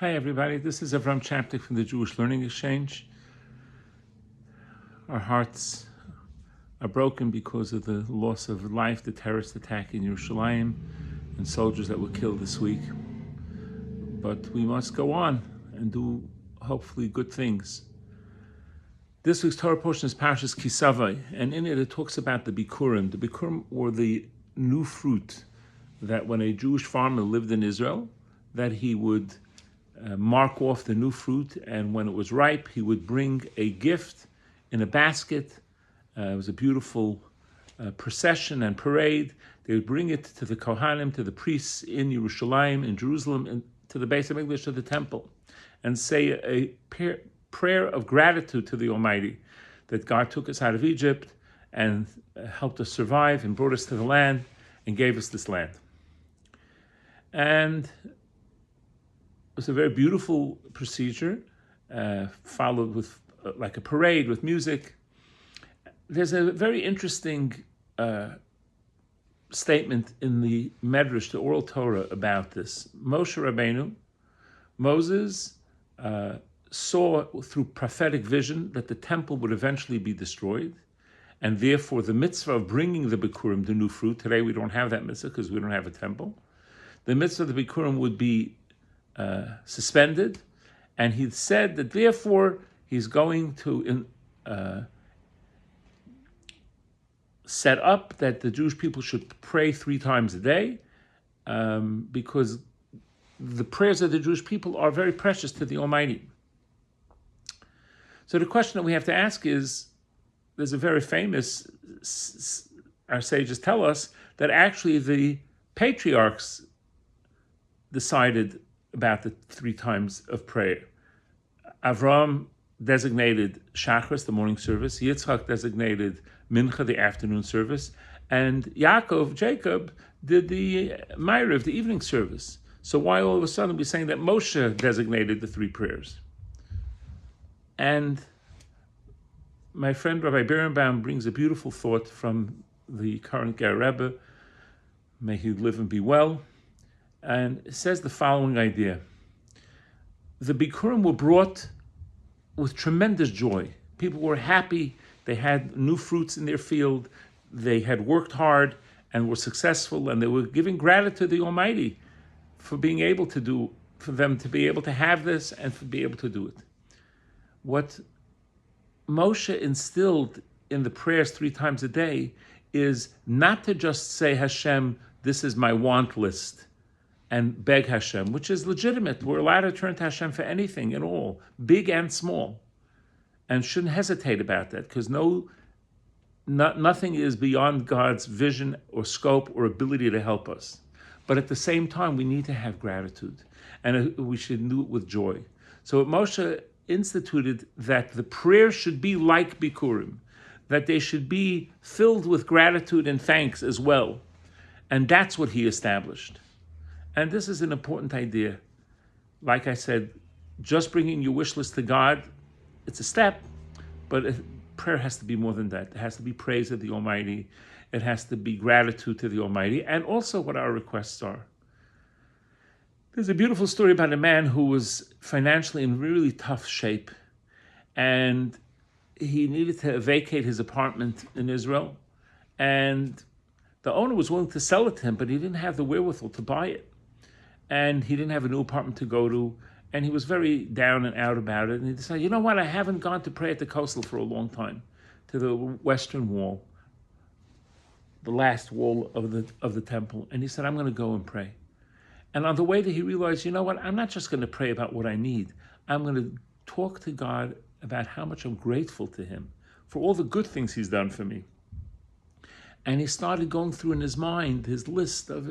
Hi everybody, this is Avrohom Czapnik from the Jewish Learning Exchange. Our hearts are broken because of the loss of life, the terrorist attack in Yerushalayim, and soldiers that were killed this week. But we must go on and do, hopefully, good things. This week's Torah portion is Parshat Ki Savo, and in it talks about the Bikurim. The Bikurim were the new fruit that when a Jewish farmer lived in Israel, that he would mark off the new fruit, and when it was ripe, he would bring a gift in a basket. It was a beautiful procession and parade. They would bring it to the Kohanim, to the priests in Yerushalayim, in Jerusalem, and to the Beis HaMikdash, to the temple, and say a prayer of gratitude to the Almighty that God took us out of Egypt and helped us survive and brought us to the land and gave us this land. And it was a very beautiful procedure, followed with like a parade with music. There's a very interesting statement in the Medrash, the oral Torah, about this. Moshe Rabbeinu, Moses, saw through prophetic vision that the temple would eventually be destroyed, and therefore the mitzvah of bringing the Bikurim, the new fruit, today we don't have that mitzvah because we don't have a temple, the mitzvah of the Bikurim would be suspended, and he said that therefore he's going to set up that the Jewish people should pray 3 times a day, because the prayers of the Jewish people are very precious to the Almighty. So the question that we have to ask is, there's a very famous, our sages tell us, that actually the patriarchs decided about the 3 times of prayer. Avrohom designated Shachris, the morning service. Yitzchak designated Mincha, the afternoon service. And Yaakov, Jacob, did the Ma'ariv, the evening service. So why all of a sudden we're saying that Moshe designated the 3 prayers? And my friend Rabbi Birnbaum brings a beautiful thought from the current Ger Rebbe, may he live and be well, and it says the following idea. The Bikurim were brought with tremendous joy. People were happy. They had new fruits in their field. They had worked hard and were successful, and they were giving gratitude to the Almighty for being able to do, for them to be able to have this and for be able to do it. What Moshe instilled in the prayers 3 times a day is not to just say, Hashem, this is my want list, and beg Hashem, which is legitimate. We're allowed to turn to Hashem for anything and all, big and small, and shouldn't hesitate about that, because nothing is beyond God's vision or scope or ability to help us. But at the same time, we need to have gratitude, and we should do it with joy. So Moshe instituted that the prayer should be like Bikurim, that they should be filled with gratitude and thanks as well. And that's what he established. And this is an important idea. Like I said, just bringing your wish list to God, it's a step, but prayer has to be more than that. It has to be praise of the Almighty. It has to be gratitude to the Almighty, and also what our requests are. There's a beautiful story about a man who was financially in really tough shape, and he needed to vacate his apartment in Israel, and the owner was willing to sell it to him, but he didn't have the wherewithal to buy it. And he didn't have a new apartment to go to, and he was very down and out about it. And he decided, you know what, I haven't gone to pray at the coastal for a long time, to the western wall, the last wall of the temple. And he said, I'm going to go and pray. And on the way there, he realized, you know what, I'm not just going to pray about what I need. I'm going to talk to God about how much I'm grateful to him for all the good things he's done for me. And he started going through in his mind his list of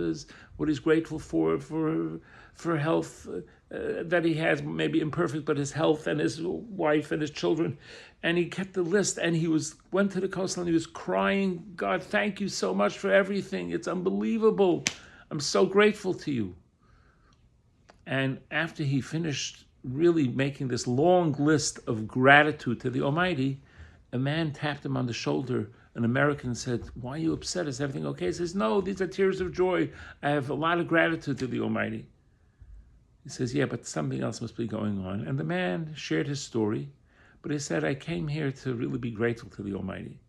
what he's grateful for health that he has, maybe imperfect, but his health and his wife and his children. And he kept the list, and he went to the coastline, he was crying, God, thank you so much for everything. It's unbelievable. I'm so grateful to you. And after he finished really making this long list of gratitude to the Almighty, a man tapped him on the shoulder. An American said, why are you upset? Is everything okay? He says, no, these are tears of joy. I have a lot of gratitude to the Almighty. He says, yeah, but something else must be going on. And the man shared his story, but he said, I came here to really be grateful to the Almighty.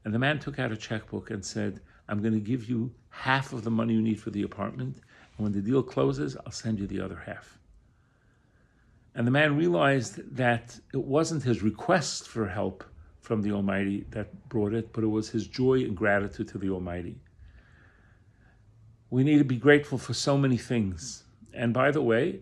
And the man took out a checkbook and said, I'm going to give you half of the money you need for the apartment, and when the deal closes, I'll send you the other half. And the man realized that it wasn't his request for help from the Almighty that brought it, but it was his joy and gratitude to the Almighty. We need to be grateful for so many things. And by the way,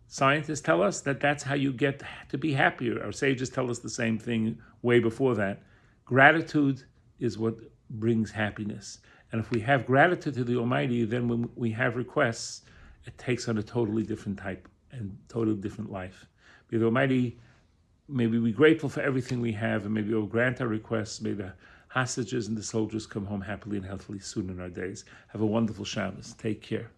scientists tell us that that's how you get to be happier. Our sages tell us the same thing way before that. Gratitude is what brings happiness. And if we have gratitude to the Almighty, then when we have requests, it takes on a totally different type and totally different life. May the Almighty, may we be grateful for everything we have, and maybe He'll grant our requests. May the hostages and the soldiers come home happily and healthily soon in our days. Have a wonderful Shabbos. Take care.